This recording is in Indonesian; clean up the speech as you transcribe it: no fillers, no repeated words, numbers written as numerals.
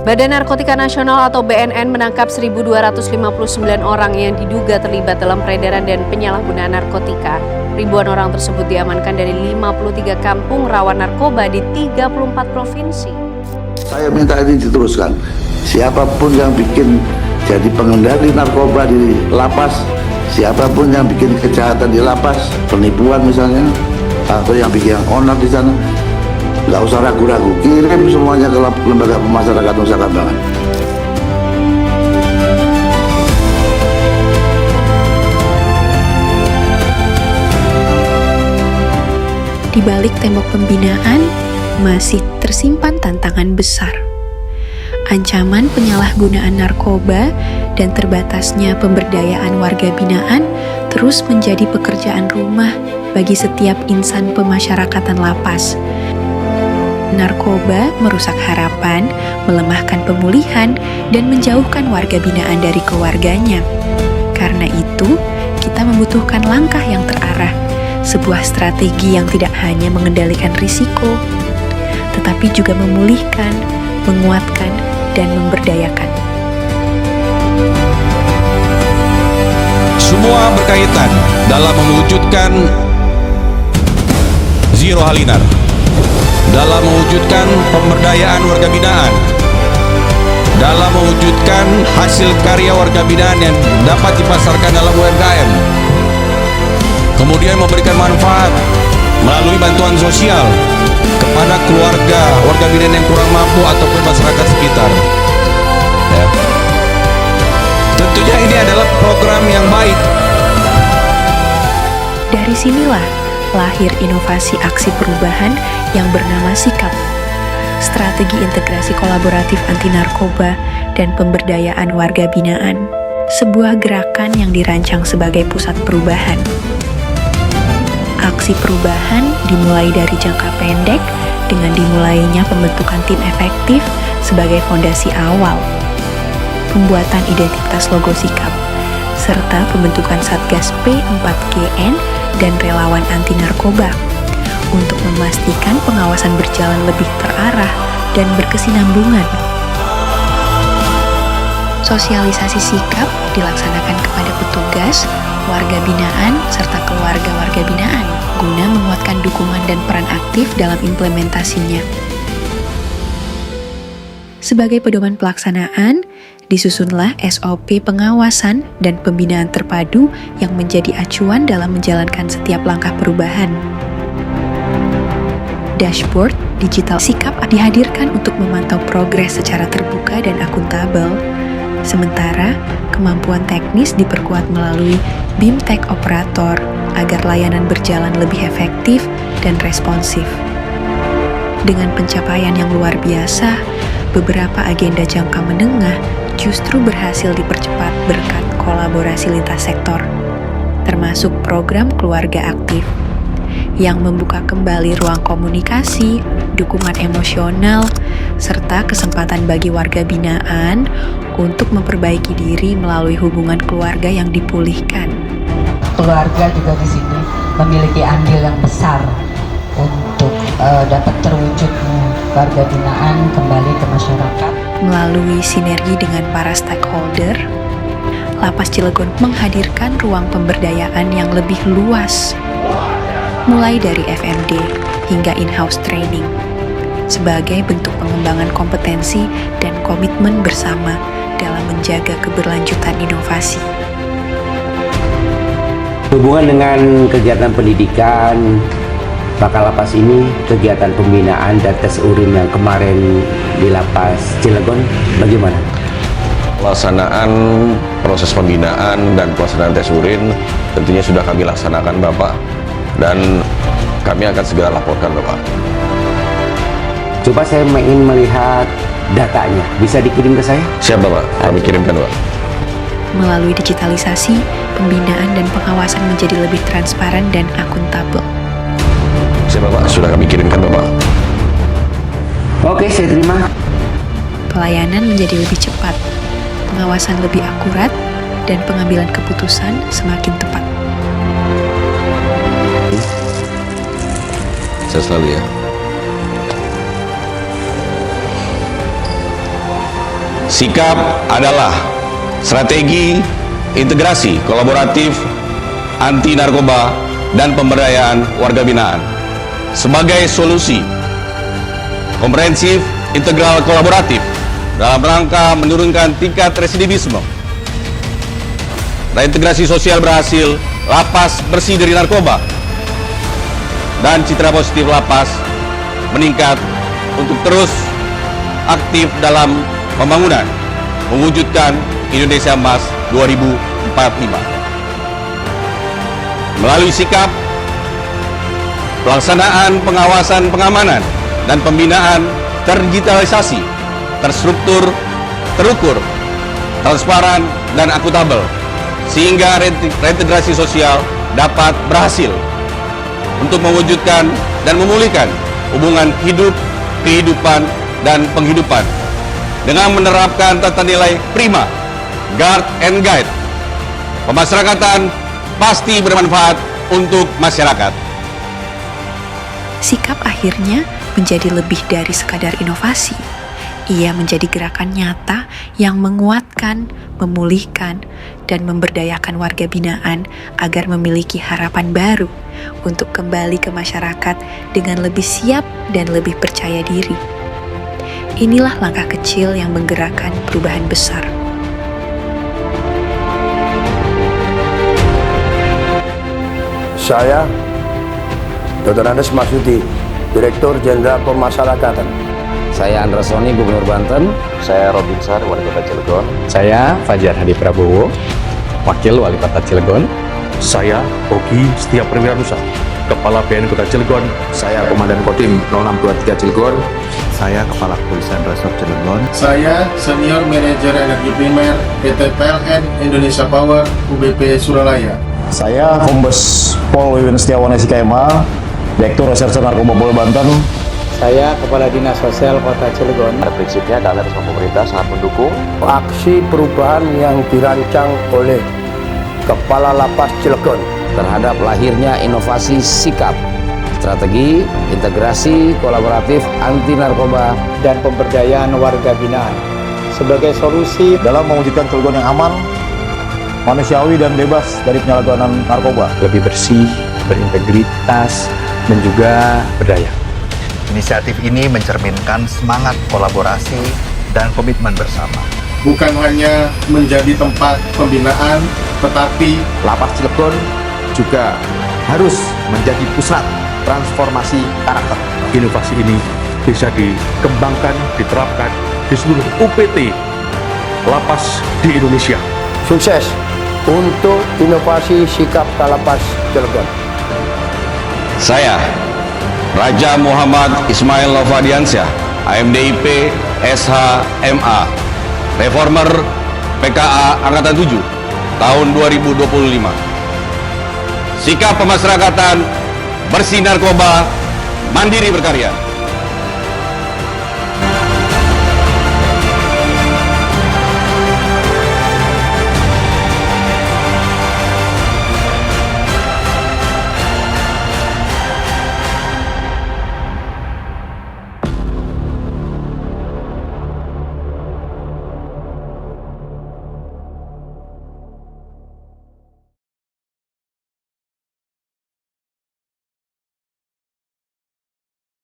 Badan Narkotika Nasional atau BNN menangkap 1.259 orang yang diduga terlibat dalam peredaran dan penyalahgunaan narkotika. Ribuan orang tersebut diamankan dari 53 kampung rawan narkoba di 34 provinsi. Saya minta ini diteruskan. Siapapun yang bikin jadi pengendali narkoba di lapas, siapapun yang bikin kejahatan di lapas, penipuan misalnya, atau yang bikin onar di sana, nggak usah ragu-ragu, kirim semuanya ke lembaga pemasyarakatan Nusa Kambangan. Di balik tembok pembinaan masih tersimpan tantangan besar. Ancaman penyalahgunaan narkoba dan terbatasnya pemberdayaan warga binaan terus menjadi pekerjaan rumah bagi setiap insan pemasyarakatan lapas. Narkoba merusak harapan, melemahkan pemulihan, dan menjauhkan warga binaan dari keluarganya. Karena itu, kita membutuhkan langkah yang terarah, sebuah strategi yang tidak hanya mengendalikan risiko, tetapi juga memulihkan, menguatkan, dan memberdayakan. Semua berkaitan dalam mewujudkan Zero Halinar, dalam mewujudkan pemberdayaan warga binaan, dalam mewujudkan hasil karya warga binaan yang dapat dipasarkan dalam UMKM, kemudian memberikan manfaat melalui bantuan sosial kepada keluarga warga binaan yang kurang mampu ataupun masyarakat sekitar. Ya. Tentunya ini adalah program yang baik. Dari sinilah lahir inovasi aksi perubahan yang bernama Sikap, strategi integrasi kolaboratif anti narkoba dan pemberdayaan warga binaan, sebuah gerakan yang dirancang sebagai pusat perubahan. Aksi perubahan dimulai dari jangka pendek dengan dimulainya pembentukan tim efektif sebagai fondasi awal, pembuatan identitas logo Sikap, serta pembentukan Satgas P4GN dan relawan anti narkoba untuk memastikan pengawasan berjalan lebih terarah dan berkesinambungan. Sosialisasi sikap dilaksanakan kepada petugas, warga binaan, serta keluarga warga binaan guna menguatkan dukungan dan peran aktif dalam implementasinya. Sebagai pedoman pelaksanaan, disusunlah SOP pengawasan dan pembinaan terpadu yang menjadi acuan dalam menjalankan setiap langkah perubahan. Dashboard digital sikap dihadirkan untuk memantau progres secara terbuka dan akuntabel. Sementara, kemampuan teknis diperkuat melalui BIM Tech Operator agar layanan berjalan lebih efektif dan responsif. Dengan pencapaian yang luar biasa, beberapa agenda jangka menengah justru berhasil dipercepat berkat kolaborasi lintas sektor, termasuk program keluarga aktif, yang membuka kembali ruang komunikasi, dukungan emosional, serta kesempatan bagi warga binaan untuk memperbaiki diri melalui hubungan keluarga yang dipulihkan. Keluarga juga di sini memiliki andil yang besar untuk dapat terwujudnya warga binaan kembali ke masyarakat. Melalui sinergi dengan para stakeholder, Lapas Cilegon menghadirkan ruang pemberdayaan yang lebih luas, mulai dari FMD hingga in-house training, sebagai bentuk pengembangan kompetensi dan komitmen bersama dalam menjaga keberlanjutan inovasi. Hubungan dengan kegiatan pendidikan, maka lapas ini kegiatan pembinaan dan tes urin yang kemarin di Lapas Cilegon bagaimana? Pelaksanaan proses pembinaan dan pelaksanaan tes urin tentunya sudah kami laksanakan Bapak, dan kami akan segera laporkan Bapak. Coba saya ingin melihat datanya, bisa dikirim ke saya? Siap Bapak, kami kirimkan Bapak. Melalui digitalisasi, pembinaan dan pengawasan menjadi lebih transparan dan akuntabel. Siap Bapak, sudah kami kirimkan Bapak. Oke, saya terima. Pelayanan menjadi lebih cepat, pengawasan lebih akurat, dan pengambilan keputusan semakin tepat. Saya selalu ya. Sikap adalah strategi integrasi kolaboratif anti narkoba dan pemberdayaan warga binaan sebagai solusi komprehensif integral kolaboratif dalam rangka menurunkan tingkat residivisme. Reintegrasi sosial berhasil, lapas bersih dari narkoba, dan citra positif lapas meningkat untuk terus aktif dalam pembangunan mewujudkan Indonesia Emas 2045. Melalui sikap, pelaksanaan pengawasan pengamanan dan pembinaan terdigitalisasi, terstruktur, terukur, transparan, dan akuntabel, sehingga reintegrasi sosial dapat berhasil untuk mewujudkan dan memulihkan hubungan hidup, kehidupan, dan penghidupan dengan menerapkan tata nilai prima, guard and guide. Pemasyarakatan pasti bermanfaat untuk masyarakat. Sikap akhirnya menjadi lebih dari sekadar inovasi. Ia menjadi gerakan nyata yang menguatkan, memulihkan, dan memberdayakan warga binaan agar memiliki harapan baru untuk kembali ke masyarakat dengan lebih siap dan lebih percaya diri. Inilah langkah kecil yang menggerakkan perubahan besar. Saya, Dr. Andes Maksudi, Direktur Jenderal Pemasyarakatan. Saya Andra Soni, Gubernur Banten. Saya Robin Sar, Wali Kota Cilegon. Saya Fajar Hadi Prabowo, Wakil Wali Kota Cilegon. Saya Ogi Setia Perwiranusa, Kepala BNN Kota Cilegon. Saya Komandan Kodim 0623 Cilegon. Saya Kepala Kepolisian Resort Cilegon. Saya Senior Manajer Energi Primer PT PLN Indonesia Power UBP Suralaya. Saya Kombes Pol Wiwin Setiawan SKMA, Direktur Reserse Narkoba Polda Banten. Saya Kepala Dinas Sosial Kota Cilegon. Pada prinsipnya kami bersama pemerintah sangat mendukung Aksi perubahan yang dirancang oleh Kepala Lapas Cilegon terhadap lahirnya inovasi sikap, strategi integrasi kolaboratif anti narkoba dan pemberdayaan warga binaan sebagai solusi dalam mewujudkan Cilegon yang aman, manusiawi, dan bebas dari penyalahgunaan narkoba. Lebih bersih, berintegritas, dan juga berdaya. Inisiatif ini mencerminkan semangat kolaborasi dan komitmen bersama. Bukan hanya menjadi tempat pembinaan, tetapi Lapas Cilegon juga harus menjadi pusat transformasi karakter. Inovasi ini bisa dikembangkan, diterapkan di seluruh UPT lapas di Indonesia. sukses untuk inovasi sikap Kalapas Cilegon. Saya Raja Muhammad Ismail Novadiansyah, AMDIP SHMA, Reformer PKA Angkatan 7 tahun 2025. Sikap pemasyarakatan bersih narkoba, mandiri berkarya.